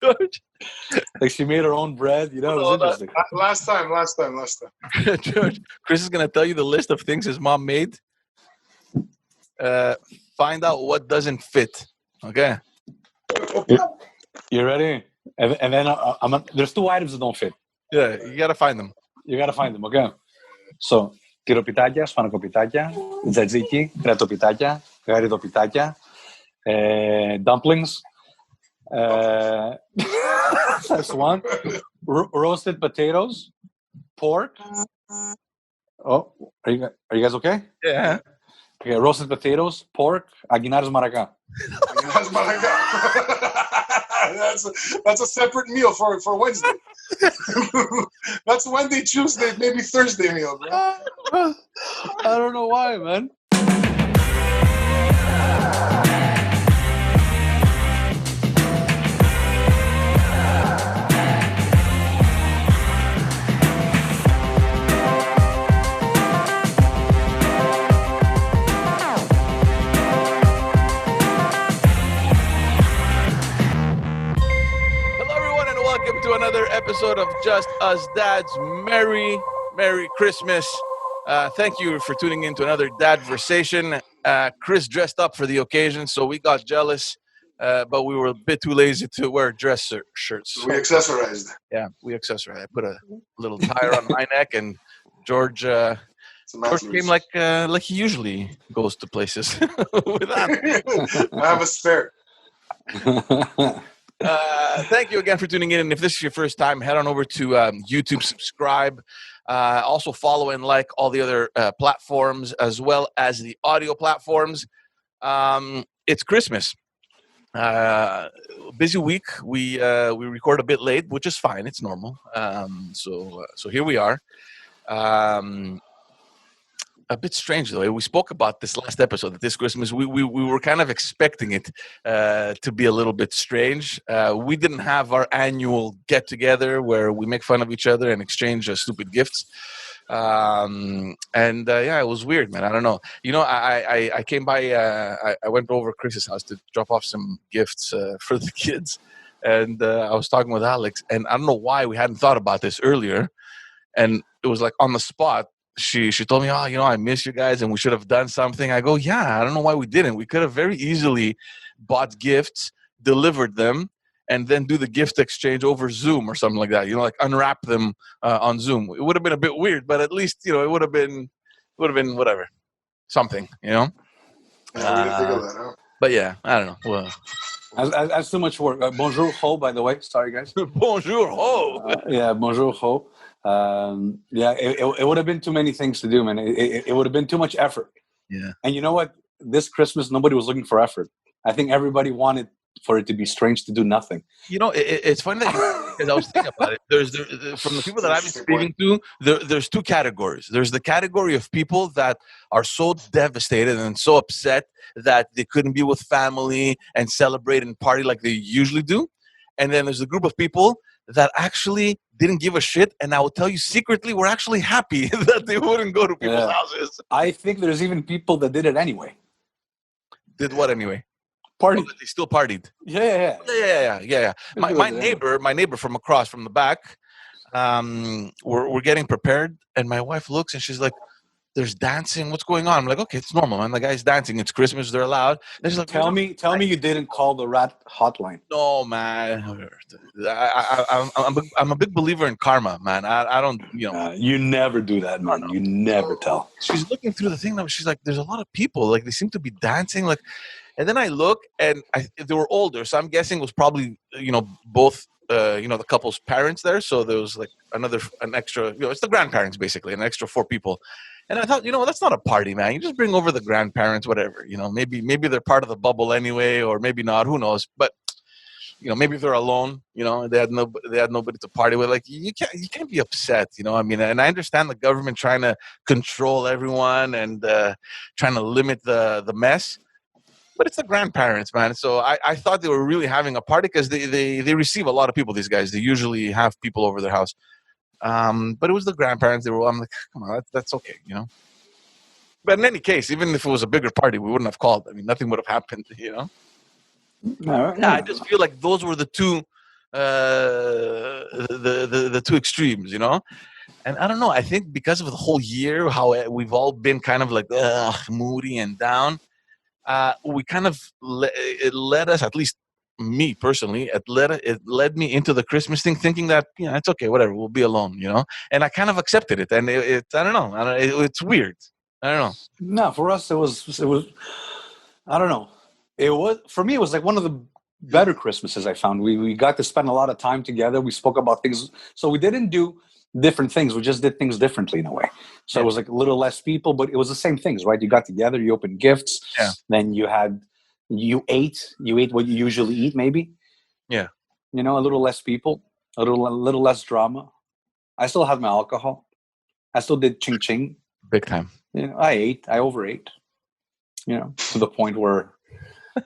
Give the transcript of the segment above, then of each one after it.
George. Like she made her own bread. You know, it was interesting. Last time. George, Chris is going to tell you the list of things his mom made. Find out what doesn't fit. Okay. You ready? And then there's 2 items that don't fit. Yeah, you got to find them. You got to find them, okay? So, τυροπιτάκια, σπανακοπιτάκια, τζατζίκι, κρεατοπιτάκια, γαριδοπιτάκια, dumplings. That's one. Roasted potatoes, pork. Oh, are you guys okay? Yeah. Okay, roasted potatoes, pork, aguinaldos maracá. That's a separate meal for Wednesday. That's Wednesday, Tuesday, maybe Thursday meal, bro. I don't know why, man. Welcome to another episode of Just Us Dads. Merry Christmas. Thank you for tuning in to another Dadversation. Chris dressed up for the occasion, so we got jealous, but we were a bit too lazy to wear dress shirts. We accessorized. Yeah, we accessorized. I put a little tire on my neck, and George came like he usually goes to places with that. I have a spare. Thank you again for tuning in. And if this is your first time, head on over to YouTube, subscribe. Also follow and like all the other platforms as well as the audio platforms. It's Christmas. Busy week. We record a bit late, which is fine. It's normal. So here we are. A bit strange though. We spoke about this last episode that this Christmas we were kind of expecting it to be a little bit strange. We didn't have our annual get together where we make fun of each other and exchange stupid gifts. Yeah, it was weird, man. I don't know. You know, I came by. I went over Chris's house to drop off some gifts for the kids, and I was talking with Alex, and I don't know why we hadn't thought about this earlier, and it was like on the spot. She told me, oh, you know, I miss you guys and we should have done something. I go, yeah, I don't know why we didn't. We could have very easily bought gifts, delivered them, and then do the gift exchange over Zoom or something like that. You know, like unwrap them on Zoom. It would have been a bit weird, but at least, you know, it would have been whatever, something, you know. Yeah, we didn't think of that, huh? But yeah, I don't know. Well, That's too much work. Bonjour, ho, by the way. Sorry, guys. Bonjour, ho. Yeah, bonjour, ho. It would have been too many things to do, man. It would have been too much effort. Yeah. And you know what? This Christmas, nobody was looking for effort. I think everybody wanted for it to be strange to do nothing. You know, it's funny that because I was thinking about it. There's from the people that I've been speaking to, there's 2 categories. There's the category of people that are so devastated and so upset that they couldn't be with family and celebrate and party like they usually do. And then there's a group of people that actually didn't give a shit, and I will tell you secretly, we're actually happy that they wouldn't go to people's houses. I think there's even people that did it anyway. Did what anyway? Party. Oh, they still partied. Yeah. My neighbor from across from the back, we're getting prepared, and my wife looks and she's like, there's dancing. What's going on? I'm like, okay, it's normal, man. The guy's dancing. It's Christmas. They're allowed. And she's like, tell me you didn't call the rat hotline. No, man. I'm a big believer in karma, man. I don't, you know. You never do that, man. You never tell. She's looking through the thing now. She's like, there's a lot of people. Like, they seem to be dancing. Like, and then I look, and they were older. So I'm guessing it was probably, you know, both, the couple's parents there. So there was like an extra, you know, it's the grandparents basically, an extra 4 people. And I thought, you know, that's not a party, man. You just bring over the grandparents, whatever. You know, maybe they're part of the bubble anyway, or maybe not. Who knows? But you know, maybe they're alone. You know, they had nobody to party with. Like you can't be upset. You know, I mean, and I understand the government trying to control everyone and trying to limit the mess. But it's the grandparents, man. So I thought they were really having a party because they receive a lot of people. These guys, they usually have people over their house. But it was the grandparents. I'm like, come on, that's okay, you know. But in any case, even if it was a bigger party, we wouldn't have called. I mean, nothing would have happened, you know. No. Yeah, I just feel like those were the 2 the two extremes, you know. And I don't know. I think because of the whole year, how we've all been kind of like moody and down. We kind of it led us, at least me personally, it led me into the Christmas thing, thinking that it's okay, whatever, we'll be alone, you know. And I kind of accepted it, and I don't know, it's weird. I don't know. No, for us it was. I don't know. It was for me. It was like one of the better Christmases I found. We got to spend a lot of time together. We spoke about things. So we didn't do different things. We just did things differently in a way. So it was like a little less people, but it was the same things, right? You got together, you opened gifts. Yeah. Then you ate what you usually eat, maybe. Yeah. You know, a little less people, a little less drama. I still had my alcohol. I still did ching ching. Big time. You know, I overate. You know, to the point where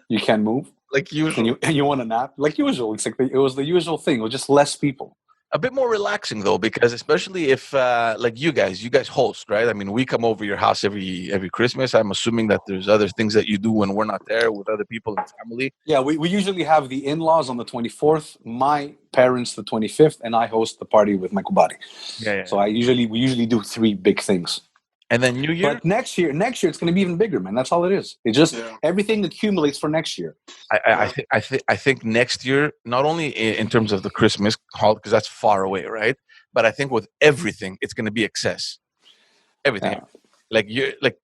you can't move, Like usual. and you want to nap, like usual. It's like it was the usual thing. It was just less people. A bit more relaxing though, because especially if like you guys host, right? I mean, we come over your house every Christmas. I'm assuming that there's other things that you do when we're not there with other people and family. Yeah, we usually have the in-laws on the 24th, my parents the 25th, and I host the party with my kubari. Yeah. So we usually do 3 big things. And then New Year, But next year it's going to be even bigger, man. That's all it is. It just everything accumulates for next year. I think next year, not only in terms of the Christmas holiday, because that's far away, right? But I think with everything, it's going to be excess. Everything, like you, like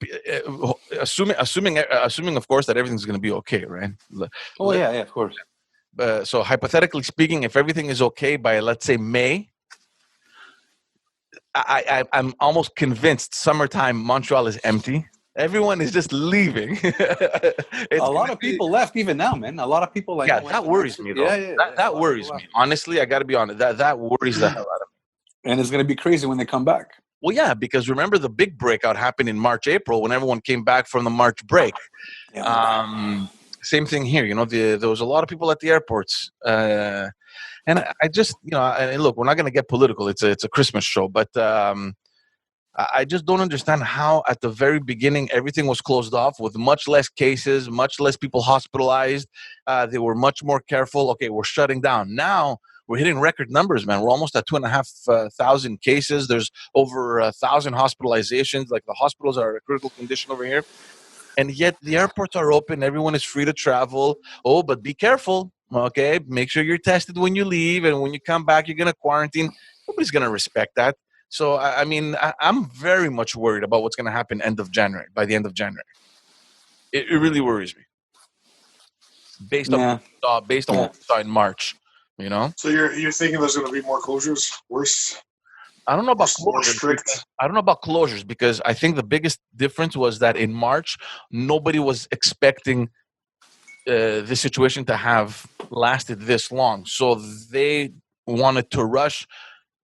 assuming, of course, that everything's going to be okay, right? Oh yeah, of course. So hypothetically speaking, if everything is okay by, let's say, May, I'm almost convinced summertime Montreal is empty. Everyone is just leaving. A lot of people left even now, man. A lot of people like that worries me though. That worries me. Honestly, I got to be honest. That worries the hell out of me. And it's going to be crazy when they come back. Well, yeah, because remember the big breakout happened in March, April when everyone came back from the March break. Yeah. Same thing here. You know, there was a lot of people at the airports. And I just, and look, we're not going to get political. It's a Christmas show, but I just don't understand how at the very beginning everything was closed off with much less cases, much less people hospitalized. They were much more careful. Okay, we're shutting down. Now we're hitting record numbers, man. We're almost at 2,500 cases. There's over 1,000 hospitalizations. Like the hospitals are in a critical condition over here. And yet the airports are open. Everyone is free to travel. Oh, but be careful. Okay, make sure you're tested when you leave, and when you come back, you're going to quarantine. Nobody's going to respect that. So, I mean, I'm very much worried about what's going to happen by the end of January. It really worries me. Based on what we saw in March, you know? So you're thinking there's going to be more closures? Worse? I don't know about More closures. strict? I don't know about closures because I think the biggest difference was that in March, nobody was expecting this situation to have lasted this long. So they wanted to rush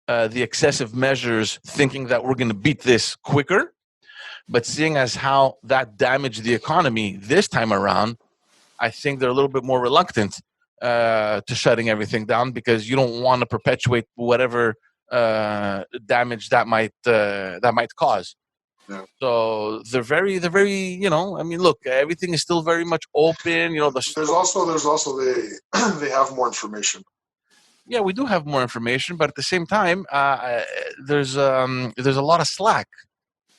the excessive measures thinking that we're going to beat this quicker. But seeing as how that damaged the economy this time around, I think they're a little bit more reluctant to shutting everything down because you don't want to perpetuate whatever damage that might cause. Yeah. So they're very, I mean, look, everything is still very much open. You know, there's also they have more information. Yeah, we do have more information, but at the same time, there's a lot of slack.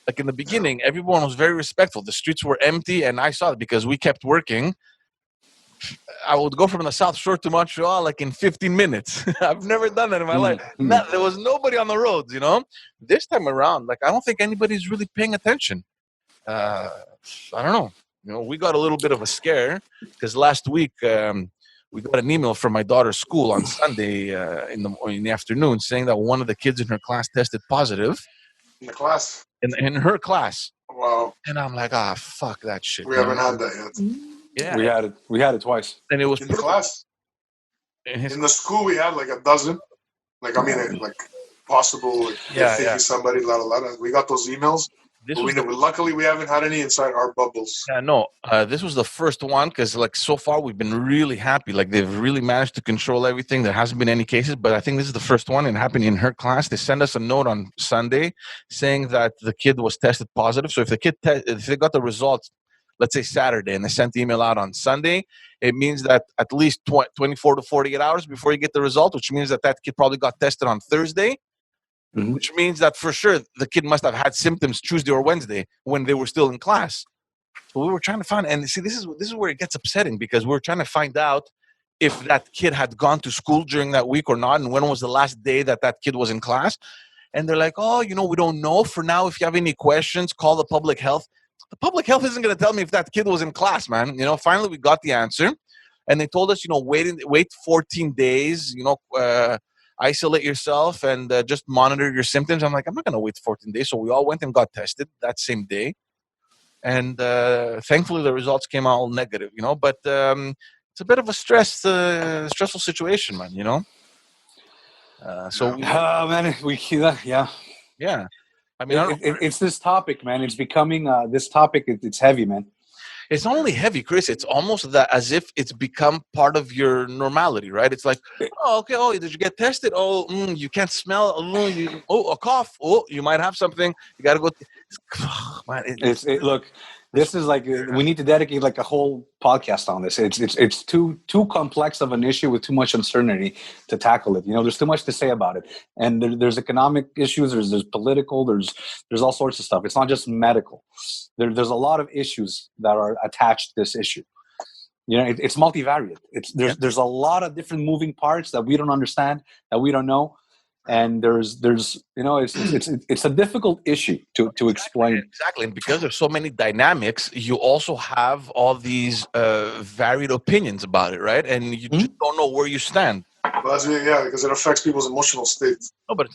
Like in the beginning, everyone was very respectful. The streets were empty, and I saw it because we kept working. I would go from the South Shore to Montreal like in 15 minutes. I've never done that in my life. There was nobody on the roads, you know. This time around, like I don't think anybody's really paying attention. I don't know. You know, we got a little bit of a scare because last week we got an email from my daughter's school on Sunday in the afternoon saying that one of the kids in her class tested positive. In the class? In her class. Wow. And I'm like, fuck that shit. We haven't had that yet. Yeah. We had it twice. And it was in the class. In the school, we had like a dozen. Like, I mean, like possible. Like, thinking somebody, We got those emails. Luckily, we haven't had any inside our bubbles. Yeah, no. This was the first one because, like, so far we've been really happy. Like, they've really managed to control everything. There hasn't been any cases, but I think this is the first one. And it happened in her class. They sent us a note on Sunday saying that the kid was tested positive. So if the kid if they got the results let's say Saturday, and they sent the email out on Sunday, it means that at least 24 to 48 hours before you get the result, which means that that kid probably got tested on Thursday, which means that for sure the kid must have had symptoms Tuesday or Wednesday when they were still in class. So we were trying to find, and see, this is where it gets upsetting, because we were trying to find out if that kid had gone to school during that week or not, and when was the last day that that kid was in class. And they're like, oh, we don't know. For now, if you have any questions, call the public health. The public health isn't going to tell me if that kid was in class, man. Finally we got the answer, and they told us, wait 14 days, isolate yourself and just monitor your symptoms. I'm like, I'm not going to wait 14 days. So we all went and got tested that same day. And thankfully the results came out all negative, but it's a bit of a stressful situation, man, man, yeah. I mean, it's this topic, man. It's becoming this topic. It's heavy, man. It's not only heavy, Chris. It's almost that as if it's become part of your normality, right? It's like, oh, okay. Oh, did you get tested? Oh, you can't smell. Oh, a cough. Oh, you might have something. You got to go. Look, this is like we need to dedicate like a whole podcast on this. It's too complex of an issue with too much uncertainty to tackle it. There's too much to say about it, and there's economic issues. There's political. There's all sorts of stuff. It's not just medical. There's a lot of issues that are attached to this issue. It's multivariate. There's a lot of different moving parts that we don't understand, that we don't know. And there's it's a difficult issue to explain. Exactly. And because there's so many dynamics, you also have all these varied opinions about it, right? And you just don't know where you stand. Well, because it affects people's emotional state. No, but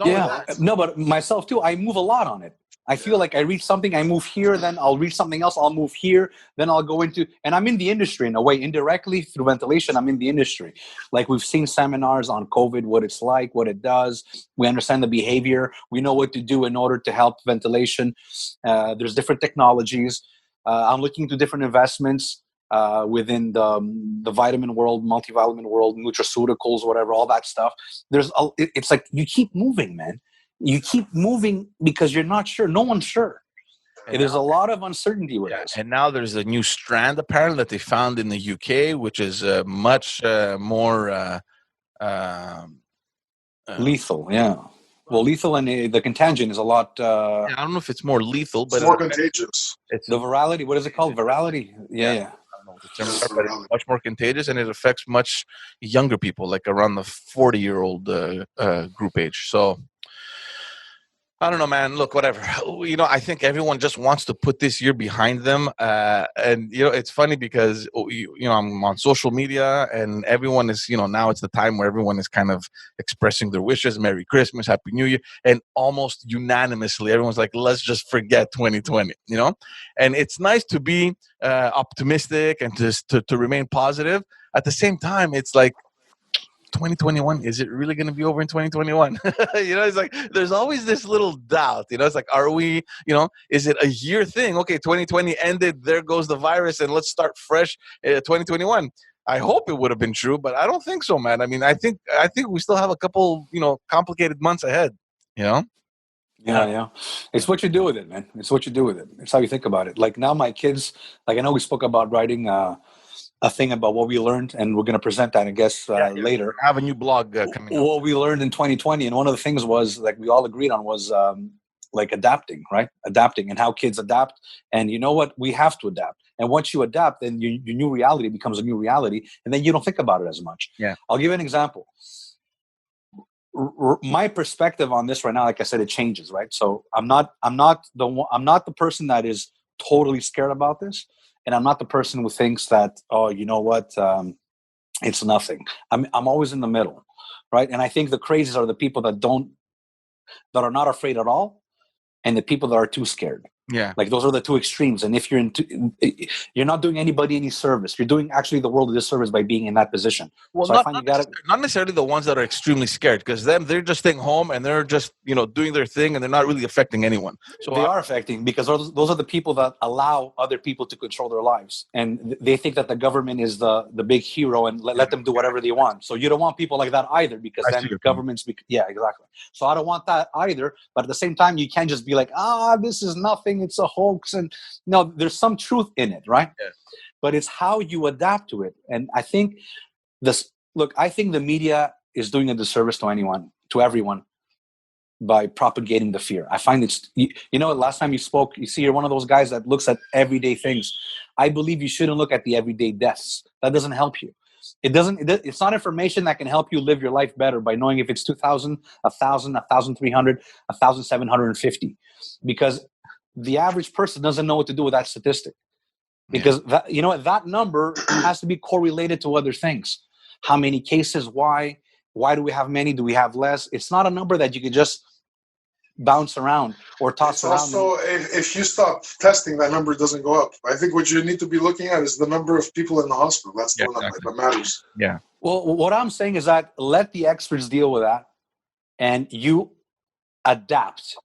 it's no, but myself too. I move a lot on it. I feel like I reach something, I move here, then I'll reach something else, I'll move here, then I'll go into, and I'm in the industry in a way, indirectly through ventilation, I'm in the industry. Like we've seen seminars on COVID, what it's like, what it does. We understand the behavior. We know what to do in order to help ventilation. There's different technologies. I'm looking to different investments within the vitamin world, multivitamin world, nutraceuticals, whatever, all that stuff. It's like you keep moving, man. You keep moving because you're not sure. No one's sure. There's a lot of uncertainty with this. And now there's a new strand, apparently, that they found in the UK, which is much more lethal. Yeah. Well, lethal and the contagion is a lot. I don't know if it's more lethal, but it's more contagious. It's the virality. What is it called? Virality. Yeah. But it's much more contagious, and it affects much younger people, like around the 40-year-old group age. So. I don't know, man. Look, whatever. I think everyone just wants to put this year behind them. And, it's funny because, I'm on social media and everyone is, now it's the time where everyone is kind of expressing their wishes. Merry Christmas, Happy New Year. And almost unanimously, everyone's like, let's just forget 2020, And it's nice to be optimistic and to remain positive. At the same time, it's like, 2021, is it really going to be over in 2021? It's like there's always this little doubt. It's like, are we, is it a year thing? Okay, 2020 ended, there goes the virus, and let's start fresh 2021. I hope it would have been true, but I don't think so, man. I mean, I think we still have a couple, complicated months ahead, Yeah. It's what you do with it, man. It's what you do with it. It's how you think about it. Like now my kids, like I know we spoke about writing a thing about what we learned, and we're going to present that, I guess, later. I have a new blog coming up. What we learned in 2020, and one of the things was, like we all agreed on, was like adapting, right? Adapting and how kids adapt. And you know what? We have to adapt. And once you adapt, then your new reality becomes a new reality, and then you don't think about it as much. Yeah. I'll give you an example. My perspective on this right now, like I said, it changes, right? So I'm not the person that is totally scared about this. And I'm not the person who thinks that, oh, you know what, it's nothing. I'm always in the middle, right? And I think the crazies are the people that are not afraid at all, and the people that are too scared. Yeah. Like those are the two extremes. And if you're you're not doing anybody any service. You're doing actually the world a disservice by being in that position. Well, so not necessarily the ones that are extremely scared, because they're just staying home and they're just, doing their thing, and they're not really affecting anyone. So they are affecting, because those are the people that allow other people to control their lives. And they think that the government is the big hero, and let them do whatever they want. So you don't want people like that either, because then governments, yeah, exactly. So I don't want that either. But at the same time, you can't just be like, this is nothing. nothing. It's a hoax. And no, there's some truth in it, right? Yeah. But it's how you adapt to it. And I think I think the media is doing a disservice to everyone, by propagating the fear. I find last time you spoke, you're one of those guys that looks at everyday things. I believe you shouldn't look at the everyday deaths. That doesn't help you. It's not information that can help you live your life better by knowing if it's 2,000, 1,000, 1,300, 1,750, because the average person doesn't know what to do with that statistic, because that number has to be correlated to other things. How many cases? Why do we have many? Do we have less? It's not a number that you can just bounce around or toss around. Also, if you stop testing, that number doesn't go up. I think what you need to be looking at is the number of people in the hospital. That's the one that matters. Yeah. Well, what I'm saying is that let the experts deal with that, and you adopt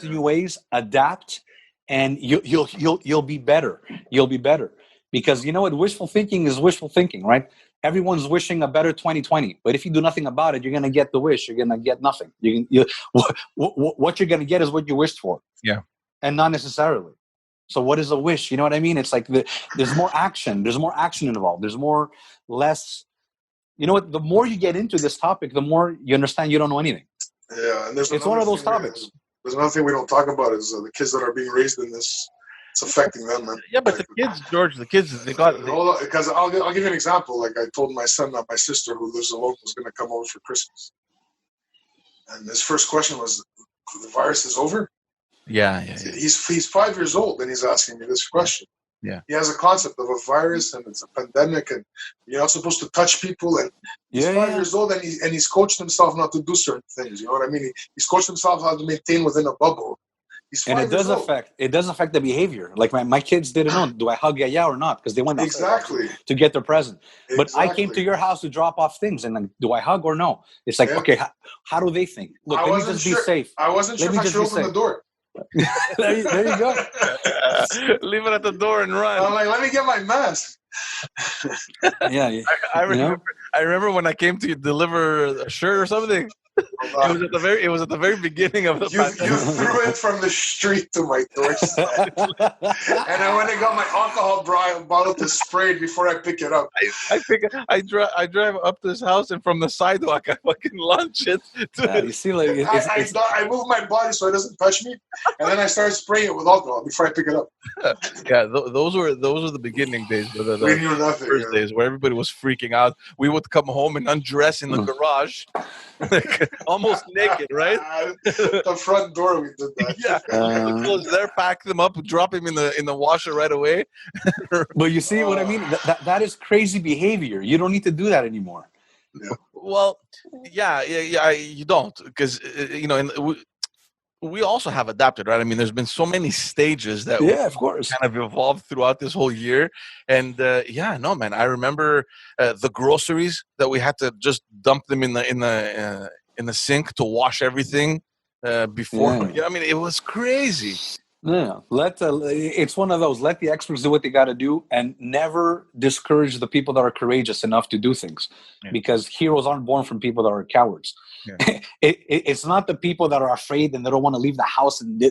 new ways, adapt, and you'll be better. You'll be better, because you know what? Wishful thinking is wishful thinking, right? Everyone's wishing a better 2020, but if you do nothing about it, you're going to get the wish. You're going to get nothing. What you're going to get is what you wished for. Yeah. And not necessarily. So what is a wish? You know what I mean? It's like there's more action. There's more action involved. There's less. You know what? The more you get into this topic, the more you understand you don't know anything. Yeah. And it's one of those topics. There's another thing we don't talk about is the kids that are being raised in this. It's affecting them, man. Yeah, but the kids, George, they got. Hold on, because I'll give you an example. Like I told my son that my sister, who lives alone, was going to come over for Christmas, and his first question was, "The virus is over?" Yeah. He's 5 years old, and he's asking me this question. Yeah. He has a concept of a virus, and it's a pandemic, and you're not supposed to touch people. And he's 5 years old, and he's coached himself not to do certain things. You know what I mean? He's coached himself how to maintain within a bubble. And it does affect the behavior. Like my kids didn't know, do I hug Yaya or not? Because they went to get their present. But I came to your house to drop off things, and then do I hug or no? It's like, okay, how do they think? Look, let me just be safe. I wasn't sure if I should open the door. there you go. Leave it at the door and run. I'm like, let me get my mask. Yeah. I remember when I came to deliver a shirt or something. It was at the very beginning of the pandemic. You threw it from the street to my doorstep. And I went and got my alcohol bottle to spray it before I pick it up. I drive up to his house, and from the sidewalk I fucking launch it. You see, like I move my body so it doesn't touch me, and then I start spraying it with alcohol before I pick it up. Yeah, those were the beginning days. We knew nothing. First days where everybody was freaking out. We would come home and undress in the garage. Almost naked, right? The front door, we did that. Yeah, clothes there, pack them up, drop him in the washer right away. But you see what I mean? That is crazy behavior. You don't need to do that anymore. Yeah. Well, yeah, you don't, because we also have adapted, right? I mean, there's been so many stages that of course, kind of evolved throughout this whole year. And man, I remember the groceries that we had to just dump them in the sink to wash everything before. Yeah. You know, I mean, it was crazy. Yeah, it's one of those. Let the experts do what they got to do, and never discourage the people that are courageous enough to do things, because heroes aren't born from people that are cowards. Yeah. It's not the people that are afraid and they don't want to leave the house, and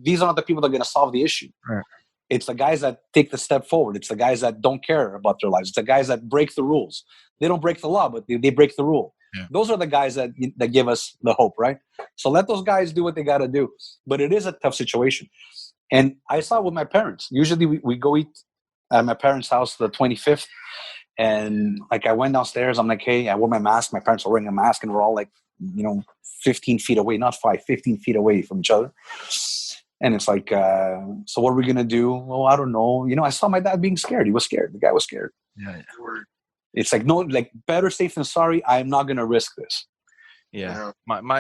these are not the people that are going to solve the issue. Right. It's the guys that take the step forward. It's the guys that don't care about their lives. It's the guys that break the rules. They don't break the law, but they break the rule. Yeah. Those are the guys that give us the hope, right? So let those guys do what they got to do. But it is a tough situation. And I saw it with my parents. Usually we go eat at my parents' house the 25th. And like I went downstairs. I'm like, hey, I wore my mask. My parents are wearing a mask. And we're all like, 15 feet away, not 5, 15 feet away from each other. And it's like, so what are we going to do? Well, I don't know. I saw my dad being scared. He was scared. The guy was scared. Yeah. It's like, no, like better safe than sorry. I'm not going to risk this. Yeah. My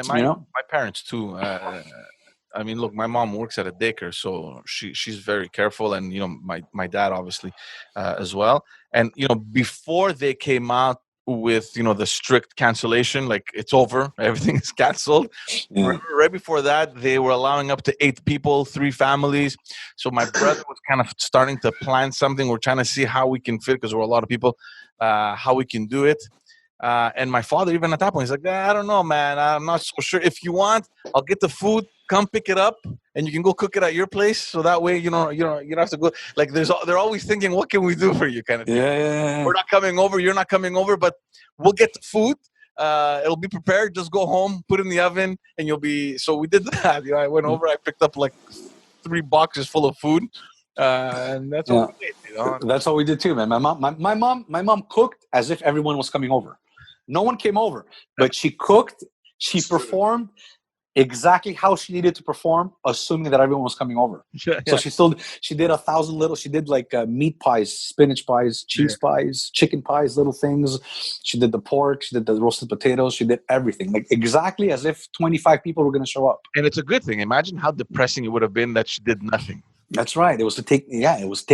parents too. I mean, look, my mom works at a daycare, so she's very careful. And, my dad obviously as well. And, before they came out with, the strict cancellation, like it's over, everything is canceled. Yeah. Right before that, they were allowing up to 8 people, 3 families. So my brother was kind of starting to plan something. We're trying to see how we can fit, because there were a lot of people, how we can do it. And my father, even at that point, he's like, I don't know, man. I'm not so sure. If you want, I'll get the food. Come pick it up and you can go cook it at your place. So that way, you don't have to go. Like they're always thinking, what can we do for you, kind of thing. Yeah. We're not coming over. You're not coming over, but we'll get the food. It'll be prepared. Just go home, put it in the oven, and you'll be. So we did that. I went over. I picked up like 3 boxes full of food, and that's what we did. That's what we did too, man. My mom cooked as if everyone was coming over. No one came over, but she cooked. She performed exactly how she needed to perform, assuming that everyone was coming over. So she did 1,000 little. She did like meat pies, spinach pies, cheese pies, chicken pies, little things. She did the pork. She did the roasted potatoes. She did everything, like exactly as if 25 people were going to show up. And it's a good thing. Imagine how depressing it would have been that she did nothing. That's right. It was to take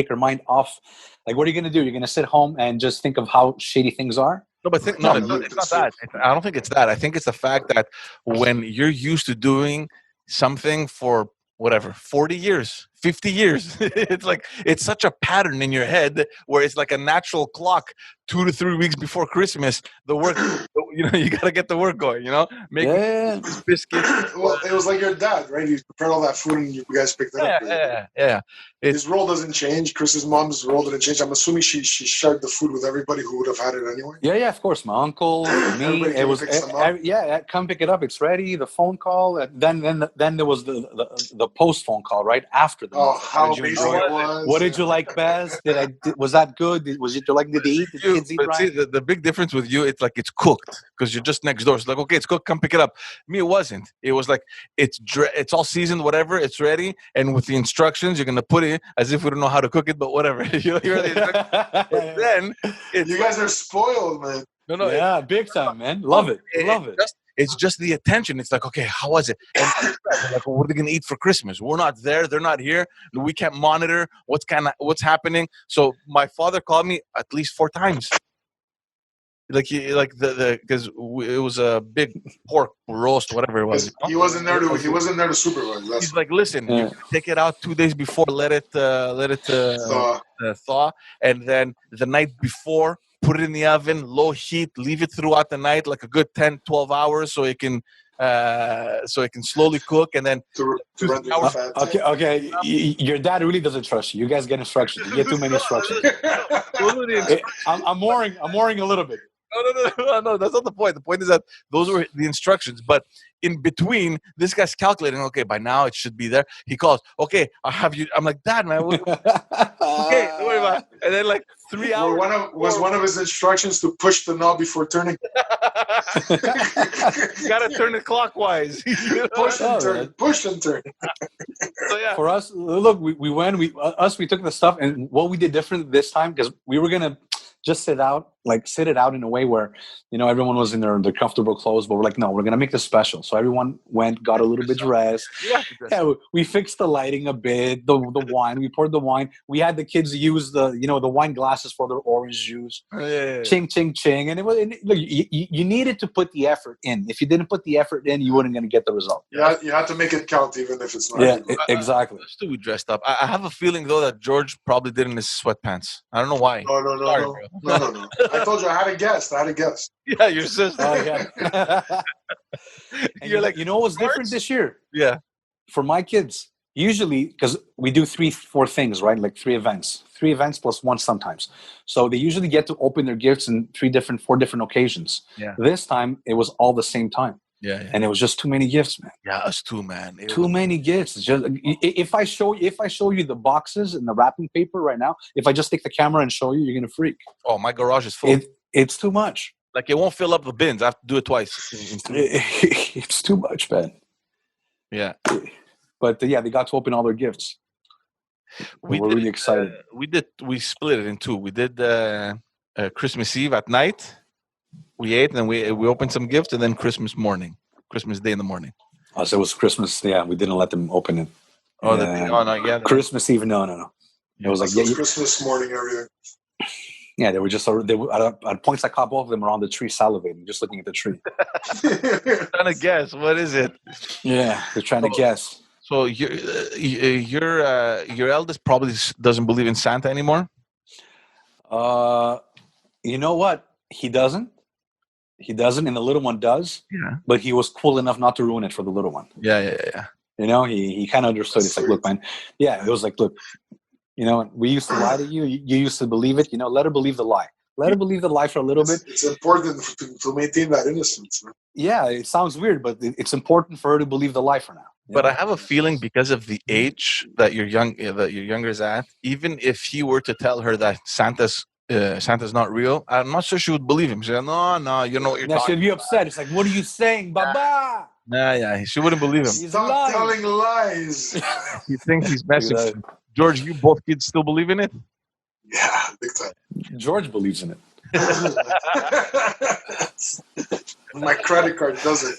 her mind off. Like, what are you going to do? You're going to sit home and just think of how shady things are? No, but it's not that. I don't think it's that. I think it's the fact that when you're used to doing something for whatever, 40 years, 50 years, it's like it's such a pattern in your head where it's like a natural clock. 2 to 3 weeks before Christmas, the work, you got to get the work going, make biscuits. Well, it was like your dad, right? He prepared all that food and you guys picked it up. Yeah. His role doesn't change. Chris's mom's role didn't change. I'm assuming she shared the food with everybody who would have had it anyway. Yeah, of course. My uncle, me, it was come pick it up. It's ready. The phone call. Then there was the post phone call right after the. Oh, how amazing it was! What did you like best? Was that good? Did you like to eat? Did kids eat but right? See, the big difference with you, it's like it's cooked because you're just next door. It's like, okay, it's cooked. Come pick it up. Me, it wasn't. It was like it's all seasoned, whatever. It's ready, and with the instructions, you're gonna put it as if we don't know how to cook it, but whatever. Then you guys are spoiled, man. No, yeah, big time, man. Love it. It's just the attention. It's like, okay, how was it? And like, what are they gonna eat for Christmas? We're not there. They're not here. We can't monitor what's happening. So my father called me at least 4 times. Because it was a big pork roast, whatever it was. He wasn't there to supervise. He's like, listen, you take it out 2 days before, let it thaw, and then the night before, put it in the oven, low heat, leave it throughout the night, like a good 10, 12 hours, so it can slowly cook, and then Okay. Your dad really doesn't trust you. You guys get instructions. You get too many instructions. I'm worrying a little bit. No, that's not the point. The point is that those were the instructions. But in between, this guy's calculating, okay, by now it should be there. He calls, okay, I have you. I'm like, Dad, man. Okay, don't worry about it. And then like 3 hours. Was one of his instructions to push the knob before turning? You got to turn it clockwise. Push and turn. So, yeah. For us, look, we took the stuff, and what we did different this time, because we were going to just sit it out in a way where, everyone was in their comfortable clothes, but we're like, no, we're going to make this special. So everyone got a little bit dressed. Yeah, we fixed the lighting a bit, the wine, we poured the wine. We had the kids use the wine glasses for their orange juice. Ching, ching, ching. And look, you needed to put the effort in. If you didn't put the effort in, you weren't going to get the result. Yeah, you had to make it count even if it's not. Yeah, exactly. Still we dressed up. I have a feeling though that George probably did in his sweatpants. I don't know why. No. Sorry, no. I told you I had a guess. Yeah, your sister. Oh, yeah. You're like, what was different this year? Yeah. For my kids, usually, because we do 3-4 things, right? Like 3 events plus 1 sometimes. So they usually get to open their gifts in 4 different occasions. Yeah. This time it was all the same time. Yeah. And it was just too many gifts, man. Yeah, us too, man. Too many gifts. It's just if I show you the boxes and the wrapping paper right now, if I just take the camera and show you, you're gonna freak. Oh, my garage is full. It's too much. Like it won't fill up the bins. I have to do it twice. It's too much, man. Yeah. But they got to open all their gifts. We're really excited. We split it in 2. We did Christmas Eve at night. We ate, and then we opened some gifts, and then Christmas Day in the morning. Oh, so it was Christmas. Yeah, we didn't let them open it. Christmas Eve, no. It was like Christmas morning, everything. Yeah, they were at points I caught both of them around the tree salivating, just looking at the tree. Trying to guess, what is it? Yeah, they're trying to guess. So your eldest probably doesn't believe in Santa anymore? You know what? He doesn't, and the little one does. Yeah. But he was cool enough not to ruin it for the little one. Yeah. You know, he kind of understood. It's like, look, man, yeah, it was like, look, you know, we used to lie to you. You used to believe it. You know, let her believe the lie. Let her believe the lie for a little bit. It's important to maintain that innocence. Man. Yeah, it sounds weird, but it's important for her to believe the lie for now. But I have a feeling because of the age that your younger is at, even if he were to tell her that Santa's not real, I'm not sure she would believe him. She'd say, no, you know what you're talking. She'd be upset. It's like, what are you saying, Baba? Yeah, she wouldn't believe him. Stop telling lies. He thinks he's messing. George, you both kids still believe in it? Yeah, big time. George believes in it. My credit card doesn't.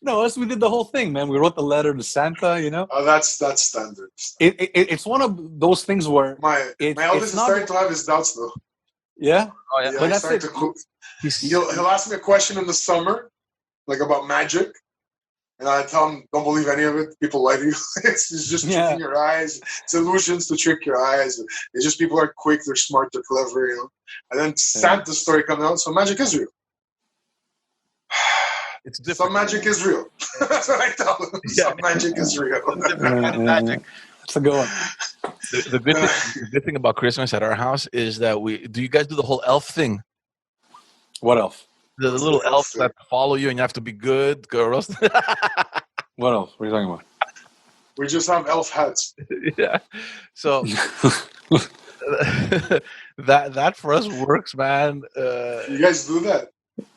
No, us, we did the whole thing, man. We wrote the letter to Santa, you know. Oh, that's standard. It's one of those things where my eldest is starting to have his doubts, though. Yeah. Oh yeah. But that's it. He'll ask me a question in the summer, like about magic. And I tell him, don't believe any of it. People lie to you. It's just tricking your eyes. It's illusions to trick your eyes. It's just people are quick, they're smart, they're clever, you know. And then Santa's story comes out, so magic is real. It's different. Some magic is real. That's what I tell them. Some magic is real. Different kind of magic. That's a good one. The good thing about Christmas at our house is that do you guys do the whole elf thing? What elf? The little elves that follow you and you have to be good, girls. What else? What are you talking about? We just have elf hats. Yeah. So that for us works, man. You guys do that?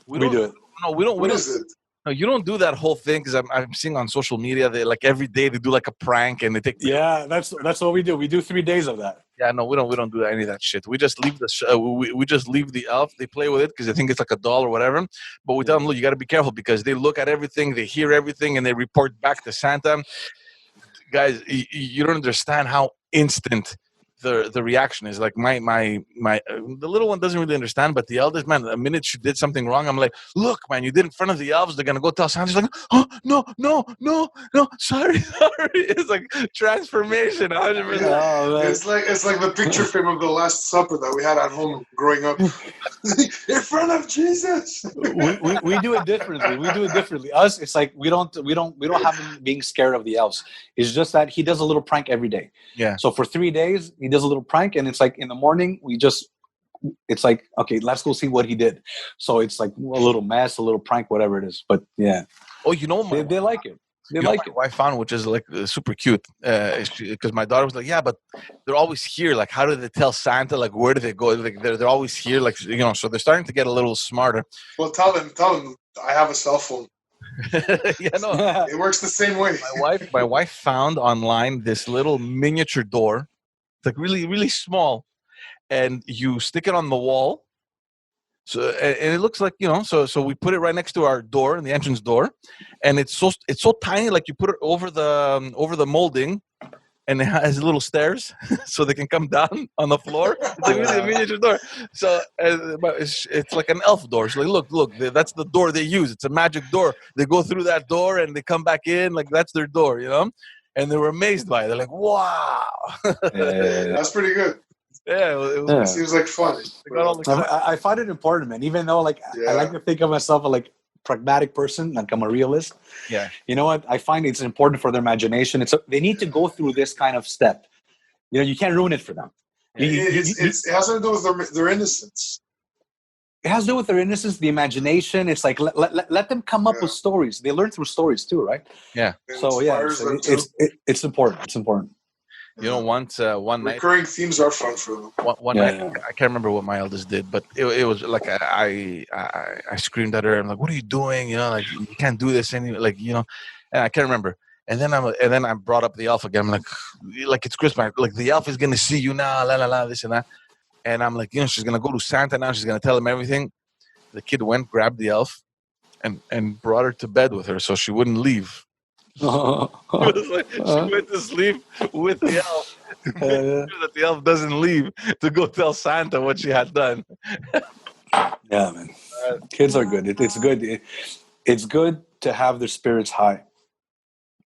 We do it. No, we don't. What is it? No, you don't do that whole thing because I'm seeing on social media they like every day they do like a prank and they take. Yeah, that's what we do. We do 3 days of that. Yeah, no, we don't do any of that shit. We just leave we just leave the elf. They play with it because they think it's like a doll or whatever. But we tell them, look, you got to be careful because they look at everything, they hear everything, and they report back to Santa. Guys, you don't understand how instant the reaction is. Like my the little one doesn't really understand, but the eldest, man, the minute she did something wrong, I'm like, look, man, you did in front of the elves. They're gonna go tell Santa. She's like, oh no, sorry. It's like transformation, 100%. Oh, it's like the picture frame of the Last Supper that we had at home growing up. In front of Jesus. we do it differently. Us, it's like we don't have him being scared of the elves. It's just that he does a little prank every day. Yeah. So for 3 days, he does a little prank, and it's like in the morning it's like, okay, let's go see what he did. So it's like a little mess, a little prank, whatever it is. But yeah. Oh, you know, they like it. They like it. My wife found, which is like super cute, because my daughter was like, yeah, but they're always here. Like, how do they tell Santa? Like, where do they go? Like, they're always here. Like, you know, so they're starting to get a little smarter. Well, tell them, I have a cell phone. Yeah, no, it works the same way. My wife found online this little miniature door. It's like really, really small, and you stick it on the wall. So and it looks like, you know, so we put it right next to our door, the entrance door, and it's so tiny, like you put it over the molding, and it has little stairs so they can come down on the floor. It's like really a miniature door. So it's like an elf door. So like, look, that's the door they use. It's a magic door. They go through that door and they come back in, like that's their door, you know. And they were amazed by it. They're like, wow. That's pretty good. Yeah, it seems like fun. I find it important, man. Even though, like, I like to think of myself as like pragmatic person, like I'm a realist. Yeah. You know what? I find it's important for their imagination. They need to go through this kind of step. You know, you can't ruin it for them. It has to do with their innocence. It has to do with their innocence, the imagination. It's like let them come up with stories. They learn through stories too, right? Yeah. So yeah, it's important. It's important. You know, one night, recurring themes are fun for them. One night, I can't remember what my eldest did, but it was like I screamed at her. I'm like, "What are you doing? You know, like you can't do this anymore." Like, you know, and I can't remember. And then I brought up the elf again. I'm like it's Christmas. Like the elf is gonna see you now, this and that. And I'm like, you know, she's gonna go to Santa now. She's gonna tell him everything. The kid went, grabbed the elf, and brought her to bed with her so she wouldn't leave. She went to sleep with the elf. That the elf doesn't leave to go tell Santa what she had done. Yeah, man. Kids are good. It's good. It's good to have their spirits high.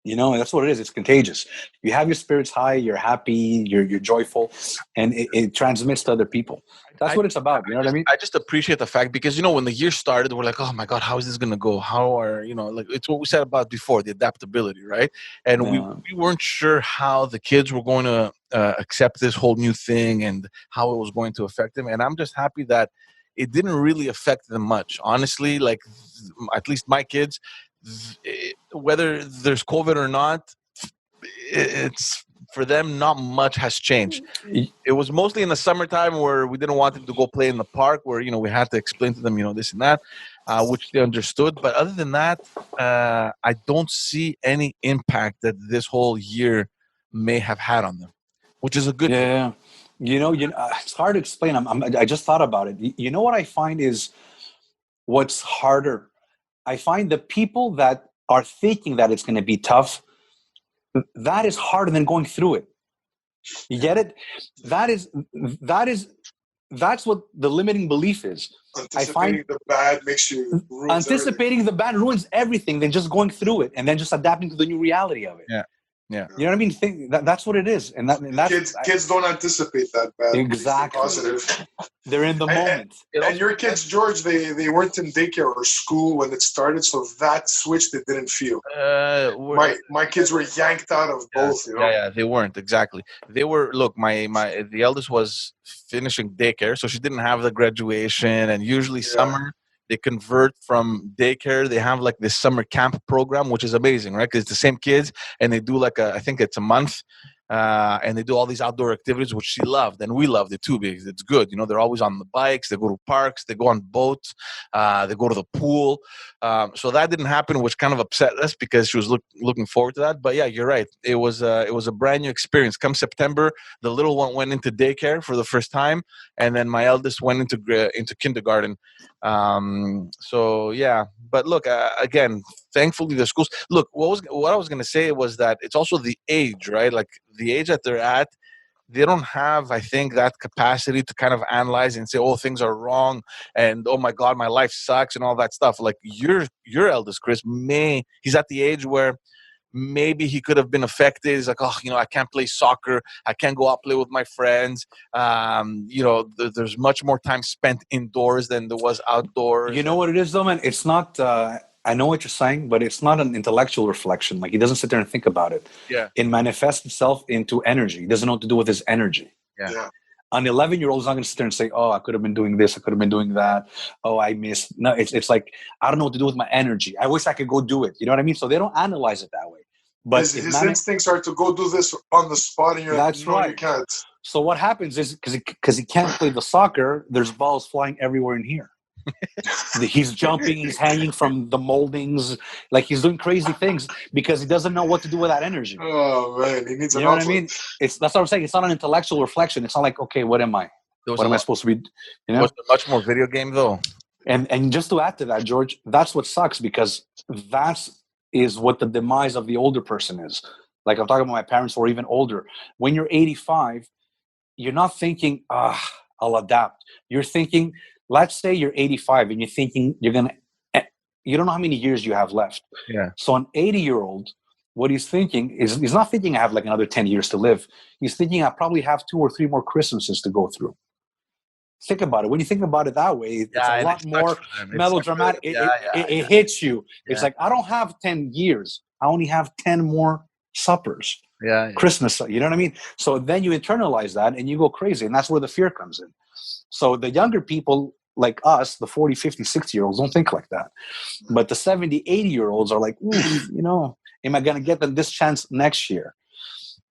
That's what it is. It's contagious. You have your spirits high, you're happy, you're joyful, and it transmits to other people. That's what it's about. You know what I mean? I just appreciate the fact because, when the year started, we're like, oh my God, how is this going to go? How are, like it's what we said about before, the adaptability, right? And we weren't sure how the kids were going to accept this whole new thing and how it was going to affect them. And I'm just happy that it didn't really affect them much. Honestly, like at least my kids, whether there's COVID or not, it's for them, not much has changed. It was mostly in the summertime where we didn't want them to go play in the park, where we had to explain to them, this and that, which they understood. But other than that, I don't see any impact that this whole year may have had on them, which is a good thing. Yeah. It's hard to explain. I just thought about it. You know what I find is what's harder? I find the people that are thinking that it's going to be tough, that is harder than going through it. You get it? That's what the limiting belief is. Anticipating the bad makes you the bad ruins everything than just going through it and then just adapting to the new reality of it. Yeah. You know what I mean? That's what it is. And that's kids don't anticipate that bad. Exactly. Positive. They're in the moment. And your kids, George, they weren't in daycare or school when it started, so that switch they didn't feel. My kids were yanked out of both. Yeah, they weren't exactly. They were. Look, the eldest was finishing daycare, so she didn't have the graduation, and usually summer. They convert from daycare. They have like this summer camp program, which is amazing, right? Because it's the same kids, and they do I think it's a month, and they do all these outdoor activities, which she loved, and we loved it too because it's good. They're always on the bikes. They go to parks. They go on boats. They go to the pool. So that didn't happen, which kind of upset us because she was looking forward to that. But yeah, you're right. It was a brand new experience. Come September, the little one went into daycare for the first time, and then my eldest went into kindergarten. So yeah, but look, again, thankfully the schools, look, what I was going to say was that it's also the age, right? Like the age that they're at, they don't have, I think, that capacity to kind of analyze and say, oh, things are wrong. And, oh my God, my life sucks and all that stuff. Like your eldest, Chris, he's at the age where maybe he could have been affected. He's like, oh, I can't play soccer. I can't go out play with my friends. There's much more time spent indoors than there was outdoors. You know what it is, though, man? It's not, I know what you're saying, but it's not an intellectual reflection. Like, he doesn't sit there and think about it. Yeah. It manifests itself into energy. He doesn't know what to do with his energy. Yeah. An 11-year-old is not going to sit there and say, oh, I could have been doing this. I could have been doing that. Oh, I missed. No, it's like, I don't know what to do with my energy. I wish I could go do it. You know what I mean? So they don't analyze it that way. But his instincts are to go do this on the spot, and you're that's like, no, right. you can't. So what happens is, because he can't play the soccer, there's balls flying everywhere in here. He's jumping, he's hanging from the moldings, like he's doing crazy things because he doesn't know what to do with that energy. Oh man, he needs. You know what I mean? That's what I'm saying. It's not an intellectual reflection. It's not like, okay, what am I? What am I supposed to be? Was there much more video game though? And just to add to that, George, that's what sucks because is what the demise of the older person is. Like I'm talking about my parents who are even older. When you're 85, you're not thinking, I'll adapt. You're thinking, let's say you're 85 and you're thinking you don't know how many years you have left. Yeah. So an 80-year-old, what he's thinking is he's not thinking I have like another 10 years to live. He's thinking I probably have 2 or 3 more Christmases to go through. Think about it. When you think about it that way, it's a lot more melodramatic. It hits you. Yeah. It's like, I don't have 10 years. I only have 10 more suppers. Yeah. Christmas. You know what I mean? So then you internalize that and you go crazy. And that's where the fear comes in. So the younger people like us, the 40, 50, 60-year-olds don't think like that. But the 70, 80-year-olds are like, am I going to get them this chance next year?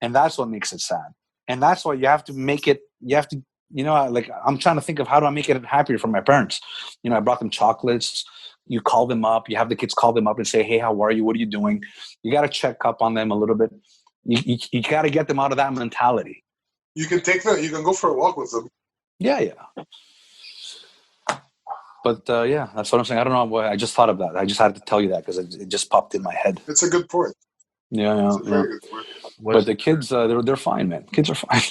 And that's what makes it sad. And that's why you have to make it, I'm trying to think of how do I make it happier for my parents. I brought them chocolates. You call them up. You have the kids call them up and say, hey, how are you? What are you doing? You got to check up on them a little bit. You got to get them out of that mentality. You can you can go for a walk with them. Yeah. But that's what I'm saying. I don't know why. I just thought of that. I just had to tell you that because it just popped in my head. It's a good point. Yeah. Very good point. But the kids, they're fine, man. Kids are fine.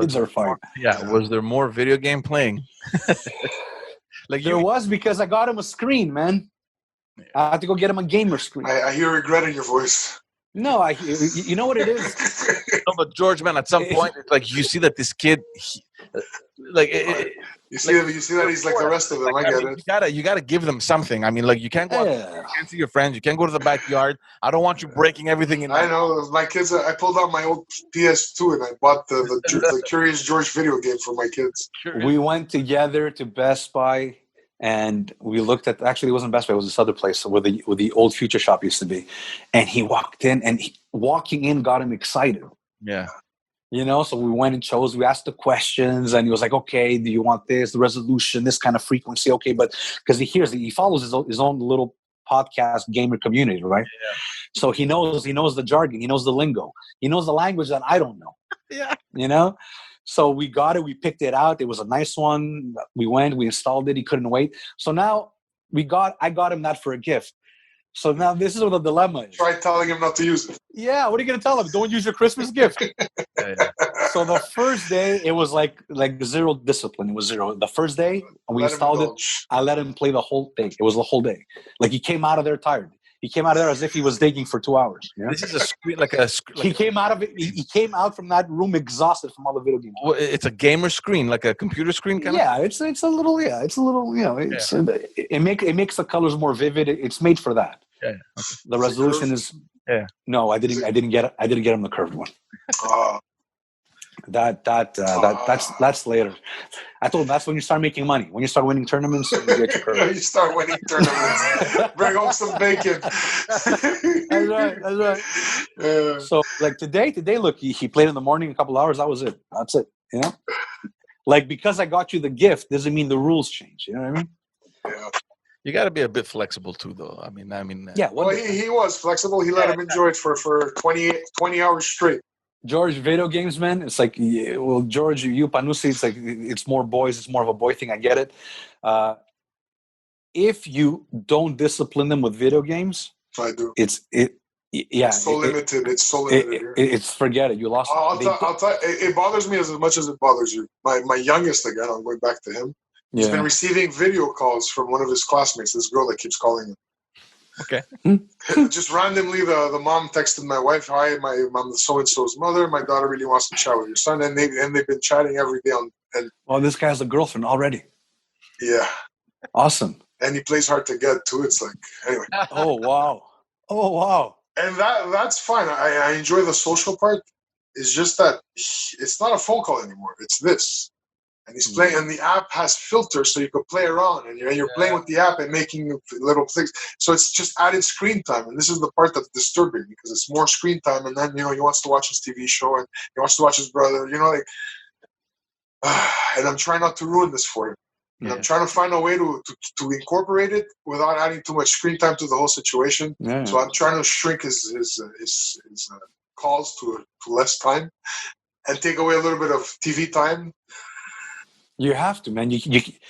Kids are fine. Yeah. Was there more video game playing? There was because I got him a screen, man. I had to go get him a gamer screen. I hear regret in your voice. No, you know what it is? No, but George, man, at some point, it's like you see that this kid, like, you see that he's like the rest of them. like, I get mean, it. you gotta give them something. I mean, like, you can't go out, Yeah. you can't see your friends, you can't go to the backyard. I don't want you breaking everything in. I know my kids. I pulled out my old PS2 and I bought the Curious George video game for my kids. We went together to Best Buy. And we looked at, actually, it wasn't Best Buy, it was this other place where the old Future Shop used to be. And he walked in, and walking in got him excited. Yeah. You know, so we went and chose, we asked the questions, and he was like, okay, do you want this, the resolution, this kind of frequency? Okay, but because he follows his own little podcast gamer community, right? Yeah. So he knows the jargon, he knows the lingo, he knows the language that I don't know. Yeah. You know? So we got it. We picked it out. It was a nice one. We went. We installed it. He couldn't wait. So now I got him that for a gift. So now this is what the dilemma is. Try telling him not to use it. Yeah. What are you going to tell him? Don't use your Christmas gift. So the first day it was like zero discipline. It was zero. The first day we installed it. I let him play the whole day. It was the whole day. Like he came out of there tired. He came out of there as if he was digging for 2 hours. You know? This is a screen, he came out of it. He came out from that room exhausted from all the video games. It's a gamer screen, like a computer screen, kind of. Yeah, it's a little. Yeah, it's a little. You know, it makes the colors more vivid. It's made for that. Yeah. Okay. The resolution is. Yeah. No, I didn't get him the curved one. That's later. I told him that's when you start making money. When you start winning tournaments, you get your curve. You start winning tournaments. Bring home some bacon. That's right. Yeah. So like today, look, he played in the morning a couple hours. That was it. That's it. You know, like because I got you the gift doesn't mean the rules change. You know what I mean? Yeah. You got to be a bit flexible too, though. I mean. Yeah. Well, he was flexible. He let him enjoy it for 20 hours straight. George, video games, man. It's like, well, George, you Panusi. It's like it's more boys. It's more of a boy thing. I get it. If you don't discipline them with video games, I do. It's so limited. It's so limited. It's forget it. You lost. I'll tell you, it bothers me as much as it bothers you. My youngest, again, I'm going back to him. He's been receiving video calls from one of his classmates. This girl that keeps calling him. Okay. Just randomly, the mom texted my wife, "Hi, my mom, so-and-so's mother. My daughter really wants to chat with your son," and they've been chatting every day oh, this guy has a girlfriend already. Yeah. Awesome. And he plays hard to get too. It's like anyway. Oh wow. And that's fine. I enjoy the social part. It's just that it's not a phone call anymore. It's this. And he's playing, and the app has filters, so you can play around, and you're playing with the app and making little things. So it's just added screen time, and this is the part that's disturbing because it's more screen time, and then he wants to watch his TV show, and he wants to watch his brother. And I'm trying not to ruin this for him. And I'm trying to find a way to incorporate it without adding too much screen time to the whole situation. Yeah. So I'm trying to shrink his calls to less time, and take away a little bit of TV time. You have to, man.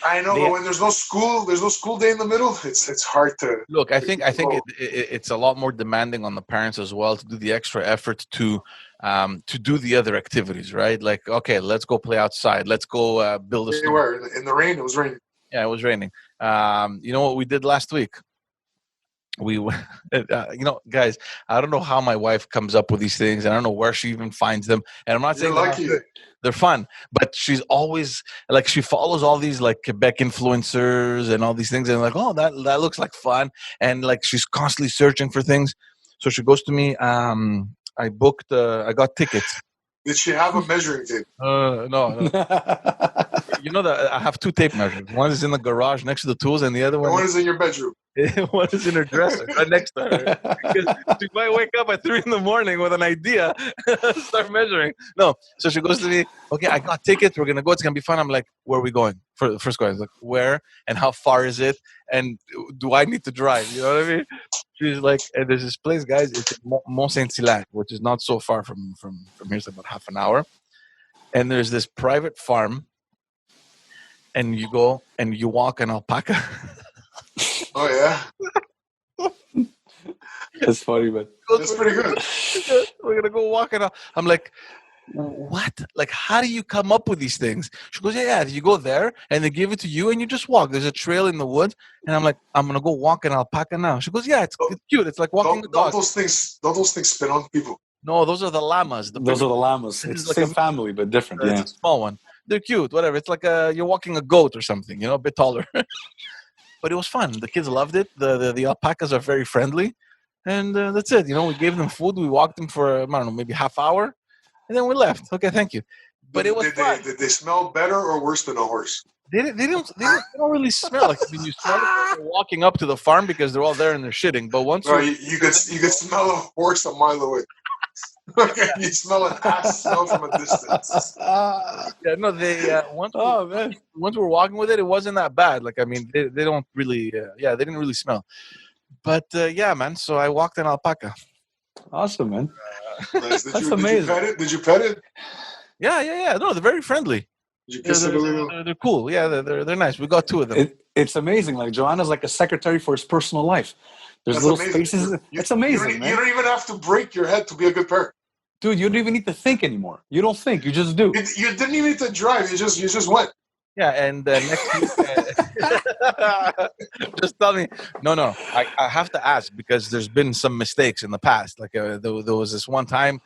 I know, but when there's no school day in the middle. It's hard to look. I think it's a lot more demanding on the parents as well to do the extra effort to do the other activities, right? Like, okay, let's go play outside. Let's go build a. They were in the rain. It was raining. Yeah, it was raining. You know what we did last week? We, guys, I don't know how my wife comes up with these things. I don't know where she even finds them. And I'm not saying they're fun, but she's always like, she follows all these like Quebec influencers and all these things. And like, oh, that looks like fun. And like, she's constantly searching for things. So she goes to me. I got tickets. Did she have a measuring tape? No. You know that I have two tape measures. One is in the garage next to the tools, and the other one is in your bedroom. One is in her dresser, right next to her. Because she might wake up at 3 a.m. with an idea, start measuring. No, so she goes to me. Okay, I got tickets. We're gonna go. It's gonna be fun. I'm like, where are we going? First question, like, where and how far is it? And do I need to drive? You know what I mean? She's like, and there's this place, guys. It's Mont Saint-Hilaire, which is not so far from here. It's about half an hour. And there's this private farm. And you go and you walk an alpaca. Oh, yeah? That's funny, man. That's pretty good. We're going to go walk it. I'm like, what? Like, how do you come up with these things? She goes, yeah, you go there and they give it to you and you just walk. There's a trail in the woods. And I'm like, I'm going to go walk an alpaca now. She goes, yeah, it's cute. It's like walking a dog. Don't those things spit on people? No, those are the llamas. Those are the llamas. It's the same family, but different. Yeah. It's a small one. They're cute, whatever. It's like you're walking a goat or something, a bit taller. But it was fun. The kids loved it. The alpacas are very friendly. And that's it. We gave them food. We walked them for, I don't know, maybe half hour. And then we left. Okay, thank you. But it was fun. Did they smell better or worse than a horse? They don't really smell like when you smell it when you're walking up to the farm because they're all there and they're shitting. But once you could smell a horse a mile away. You smell an ass smell from a distance. Yeah, no, they once we're walking with it, it wasn't that bad. Like, I mean, they don't really, they didn't really smell. But yeah, man. So I walked an alpaca. Awesome, man. Nice. That's amazing. Did you pet it? Yeah. No, they're very friendly. Did you kiss it a little? They're cool. Yeah, they're nice. We got 2 of them. It's amazing. Like, Joanna's like a secretary for his personal life. There's little spaces. It's amazing, man. You don't even have to break your head to be a good parent. Dude, you don't even need to think anymore. You don't think. You just do. You didn't even need to drive. You just went. Yeah, and next week, just tell me. No. I have to ask because there's been some mistakes in the past. Like there was this one time.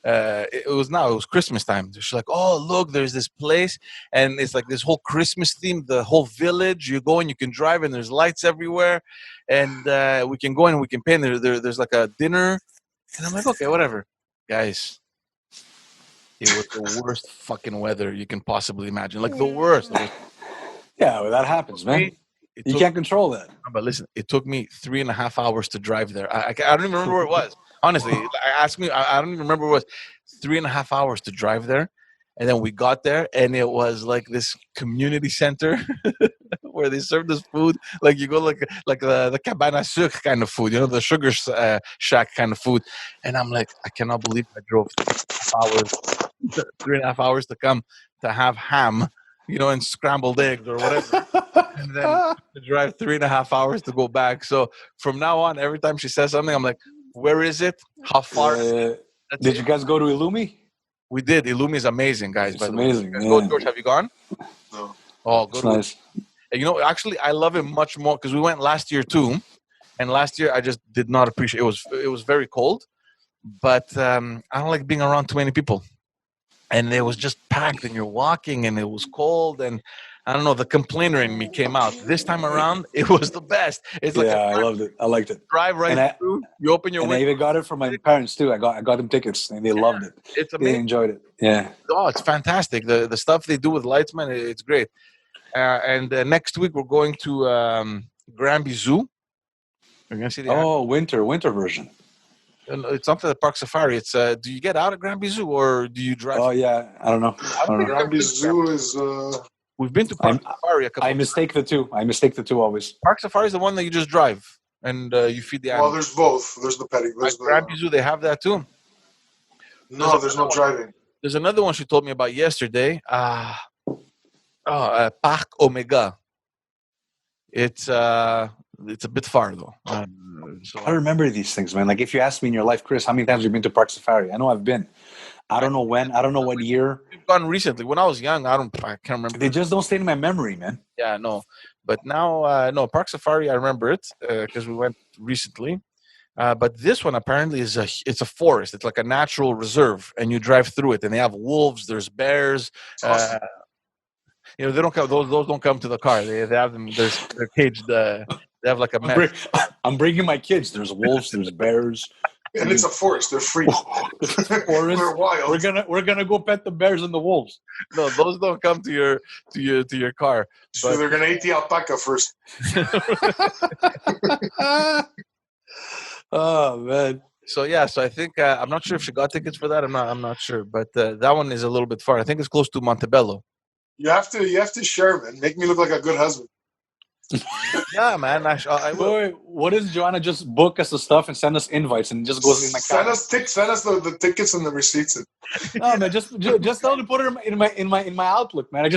It was Christmas time. She's like, oh, look, there's this place. And it's like this whole Christmas theme, the whole village. You go and you can drive and there's lights everywhere. And we can go in and we can pay. And there's like a dinner. And I'm like, okay, whatever. Guys, it was the worst fucking weather you can possibly imagine. Like the worst. Yeah, well, that happens, man. You can't control that. But listen, it took me 3.5 hours to drive there. I don't even remember where it was. Honestly, I don't even remember where it was. 3.5 hours to drive there. And then we got there, and it was like this community center where they served us food. Like you go like the cabana sucre kind of food, the sugar shack kind of food. And I'm like, I cannot believe I drove 3.5 hours to come to have ham, and scrambled eggs or whatever. And then to drive 3.5 hours to go back. So from now on, every time she says something, I'm like, where is it? How far is it? Did you guys go to Illumi? We did. Illumi is amazing, guys. It's amazing. Go, George, have you gone? No. Oh, go to nice. And, actually, I love it much more because we went last year too, and last year I just did not appreciate. It was very cold, but I don't like being around too many people, and it was just packed, and you're walking, and it was cold, and I don't know. The complainer in me came out. This time around, it was the best. It's like I loved it. I liked it. Drive right through. You open your window. I even got it from my parents too. I got them tickets, and they loved it. It's amazing. They enjoyed it. Yeah. Oh, it's fantastic. The stuff they do with lights, man, it's great. And next week we're going to Granby Zoo. We're gonna see the winter version. It's not the Park Safari. It's do you get out of Granby Zoo or do you drive? Oh yeah, I don't know. Granby Zoo is. We've been to Park Safari a couple. I mistake the two always. Park Safari is the one that you just drive and you feed the animals. Well, there's both. There's the petting. At Granby Zoo, they have that too. No, there's no driving. There's another one she told me about yesterday. Parc Omega. It's a bit far though. So I remember these things, man. Like if you ask me in your life, Chris, how many times have you been to Park Safari? I know I've been. I don't know when. I don't know what year. We've gone recently. When I was young, I can't remember. They just don't stay in my memory, man. Yeah, no. But now, no, Park Safari, I remember it because we went recently. But this one apparently it's a forest. It's like a natural reserve, and you drive through it. And they have wolves. There's bears. Awesome. They don't come. Those don't come to the car. They have them. They're caged. They have like a mess. I'm bringing my kids. There's wolves. There's bears. And it's a forest. They're free. Forest. They're wild. We're gonna go pet the bears and the wolves. No, those don't come to your car. So they're gonna eat the alpaca first. Oh man. So I think I'm not sure if she got tickets for that. I'm not sure, but that one is a little bit far. I think it's close to Montebello. You have to share, man. Make me look like a good husband. Yeah, man. I will. Wait, what is Joanna just book us the stuff and send us invites and just goes in my car? Send us the tickets and the receipts. No, man, just tell her to put it in my Outlook, man.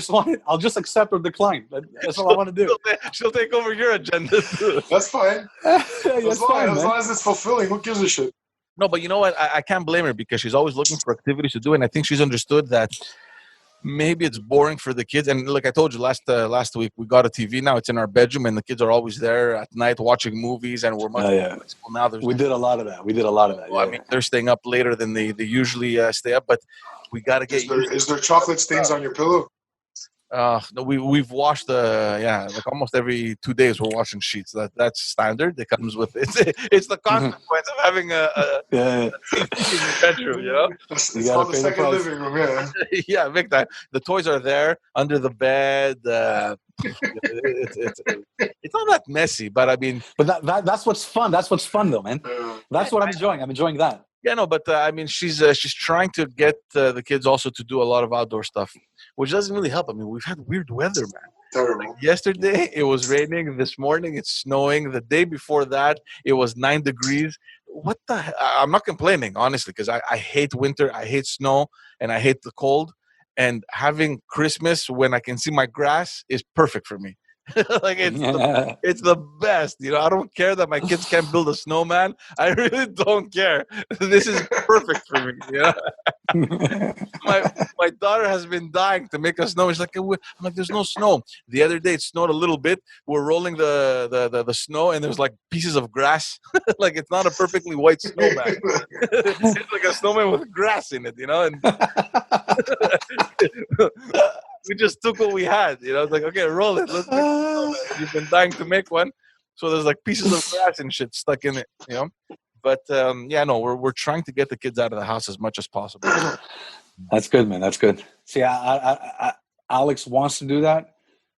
I'll just accept or decline. That's all I want to do. She'll take over your agenda too. That's fine. As long as it's fulfilling, who gives a shit? No, but you know what? I can't blame her because she's always looking for activities to do, and I think she's understood that maybe it's boring for the kids. And like I told you last week, we got a TV now. It's in our bedroom, and the kids are always there at night watching movies, and we're much more flexible now. We did a lot of that. I mean, they're staying up later than they usually stay up, but we got to get. Is there chocolate stains on your pillow? No, we've washed like almost every 2 days we're washing sheets. That's standard. It comes with it. It's the consequence of having a bedroom, you know. It's called the second living room, yeah. Yeah, big time. The toys are there under the bed. It's not that messy, but I mean, that's what's fun. That's what's fun, though, man. That's what I'm enjoying. I'm enjoying that. Yeah, no, but I mean, she's trying to get the kids also to do a lot of outdoor stuff, which doesn't really help. I mean, we've had weird weather, man. Terrible. Like yesterday, it was raining. This morning, it's snowing. The day before that, it was 9 degrees. What the hell? I'm not complaining, honestly, because I hate winter. I hate snow, and I hate the cold. And having Christmas when I can see my grass is perfect for me. Like it's the best, you know. I don't care that my kids can't build a snowman. I really don't care. This is perfect for me, you know. my daughter has been dying to make a snow. She's like, I'm like, there's no snow. The other day it snowed a little bit. We're rolling the snow, and there's like pieces of grass. Like it's not a perfectly white snowman. It's like a snowman with grass in it, you know. And we just took what we had, you know. It's like, okay, roll it. Let's make You've been dying to make one, so there's like pieces of grass and shit stuck in it, you know. But we're trying to get the kids out of the house as much as possible. That's good, man. That's good. See, I Alex wants to do that,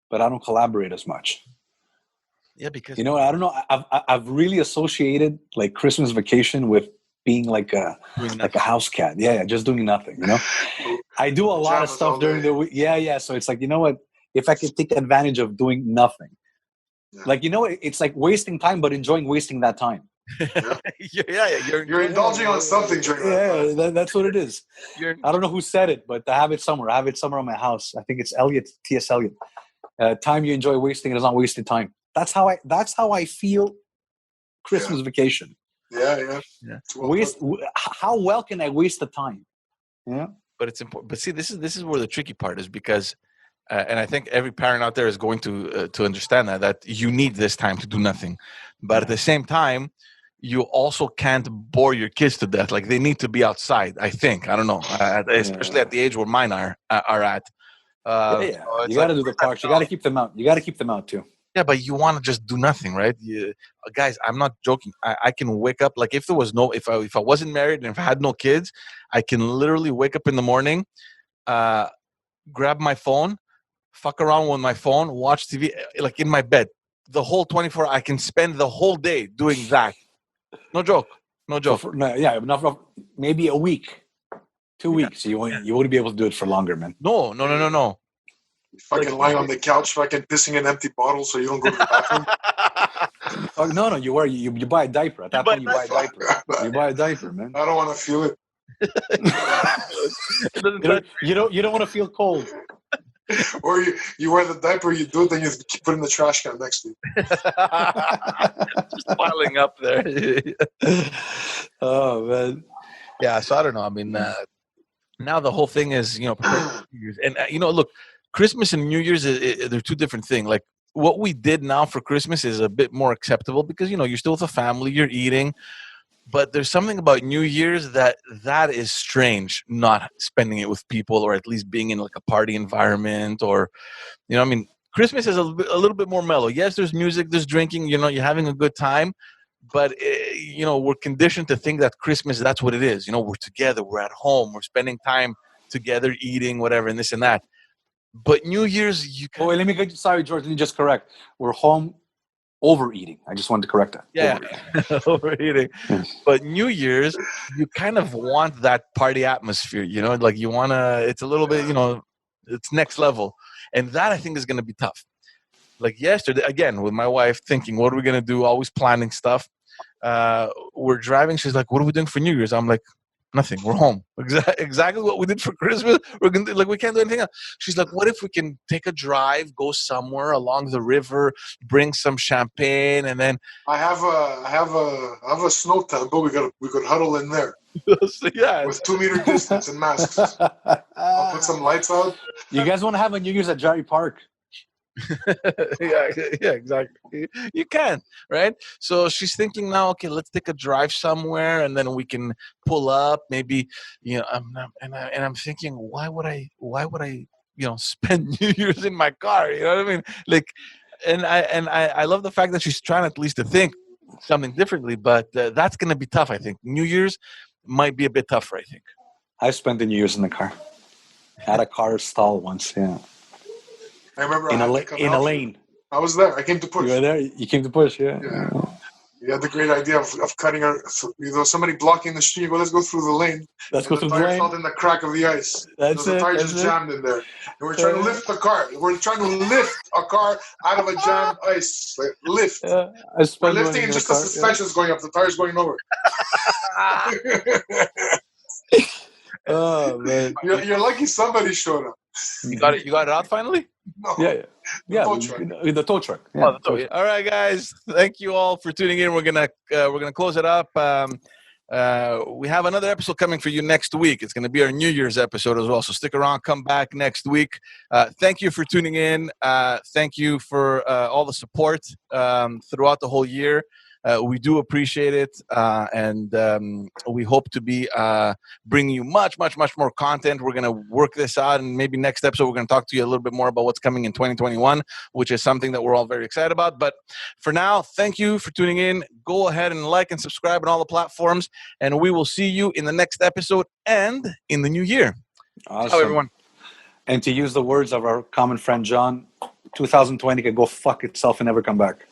but I don't collaborate as much. Yeah, because you know, I don't know. I've really associated like Christmas vacation with being like a house cat. Yeah, just doing nothing. You know, I do a lot of stuff during the week. Yeah. So it's like, you know what? If I could take advantage of doing nothing, like, you know, it's like wasting time, but enjoying wasting that time. You're indulging on something during that time. That's what it is. I don't know who said it, but I have it somewhere. I have it somewhere on my house. I think it's T.S. Eliot. Time you enjoy wasting is not wasted time. That's how I feel Christmas vacation. Yeah. How well can I waste the time? Yeah. But it's important. But see, this is where the tricky part is, because and I think every parent out there is going to understand that you need this time to do nothing. But at the same time, you also can't bore your kids to death. Like, they need to be outside, I think. I don't know. Especially at the age where mine are at. So you got to do the parks. You got to keep them out. You got to keep them out too. Yeah, but you want to just do nothing, right? Guys, I'm not joking. I can wake up, like, if I wasn't married and if I had no kids, I can literally wake up in the morning, grab my phone, fuck around with my phone, watch TV, like in my bed. The whole 24, I can spend the whole day doing that. No joke. Maybe a week, 2 weeks. You wouldn't be able to do it for longer, man. No. Fucking lying on the couch, fucking pissing an empty bottle so you don't go to the bathroom. No, you buy a diaper. At that point, you buy a diaper. You buy a diaper, man. I don't want to feel it. You don't want to feel cold. Or you wear the diaper, you do it, then you put it in the trash can next to you. Just piling up there. Oh, man. Yeah, so I don't know. I mean, now the whole thing is, preparing for New Year's. And, look, Christmas and New Year's, they're two different things. Like, what we did now for Christmas is a bit more acceptable because, you're still with a family, you're eating. But there's something about New Year's that is strange, not spending it with people, or at least being in like a party environment, or, Christmas is a little bit more mellow. Yes, there's music, there's drinking, you're having a good time. But, we're conditioned to think that Christmas, that's what it is. We're together, we're at home, we're spending time together, eating, whatever, and this and that. But New Year's, sorry, George, let me just correct. We're home overeating. I just wanted to correct that. Yeah, overeating. But New Year's, you kind of want that party atmosphere, like you want to, it's a little bit, it's next level. And that I think is going to be tough. Like yesterday, again, with my wife thinking, what are we going to do? Always planning stuff. We're driving. She's like, what are we doing for New Year's? I'm like, Nothing. We're home. Exactly what we did for Christmas. We're gonna like we can't do anything else. She's like, what if we can take a drive, go somewhere along the river, bring some champagne, and then I have a snow tent, but we could huddle in there. So, yeah, with 2 meter distance and masks. I'll put some lights out. You guys want to have a New Year's at Jerry Park? yeah, exactly. You can, right? So she's thinking now, okay, let's take a drive somewhere, and then we can pull up. Maybe, I'm thinking, why would I, spend New Year's in my car? You know what I mean? Like, and I love the fact that she's trying at least to think something differently, but that's going to be tough. I think New Year's might be a bit tougher. I think. I spent the New Year's in the car. Had a car stall once. Yeah. I remember in a lane. I was there. I came to push. You were there. You came to push. Yeah. You had the great idea of cutting our. Somebody blocking the street. Well, let's go through the lane. Let's go through the lane. Felt in the crack of the ice. That's it. The tires are jammed in there. And we're trying to lift the car. We're trying to lift a car out of a jammed ice. Like, lift. We're lifting and just the suspension's going up. The tire's going nowhere. Oh man! You're lucky somebody showed up. You got it out finally? No. Yeah. The tow truck. Yeah. All right, guys. Thank you all for tuning in. We're gonna close it up. We have another episode coming for you next week. It's gonna be our New Year's episode as well. So stick around. Come back next week. Thank you for tuning in. Thank you for all the support throughout the whole year. We do appreciate it, and we hope to be bringing you much more content. We're going to work this out, and maybe next episode we're going to talk to you a little bit more about what's coming in 2021, which is something that we're all very excited about. But for now, thank you for tuning in. Go ahead and like and subscribe on all the platforms, and we will see you in the next episode and in the new year. Awesome. Ciao, everyone. And to use the words of our common friend John, 2020 can go fuck itself and never come back.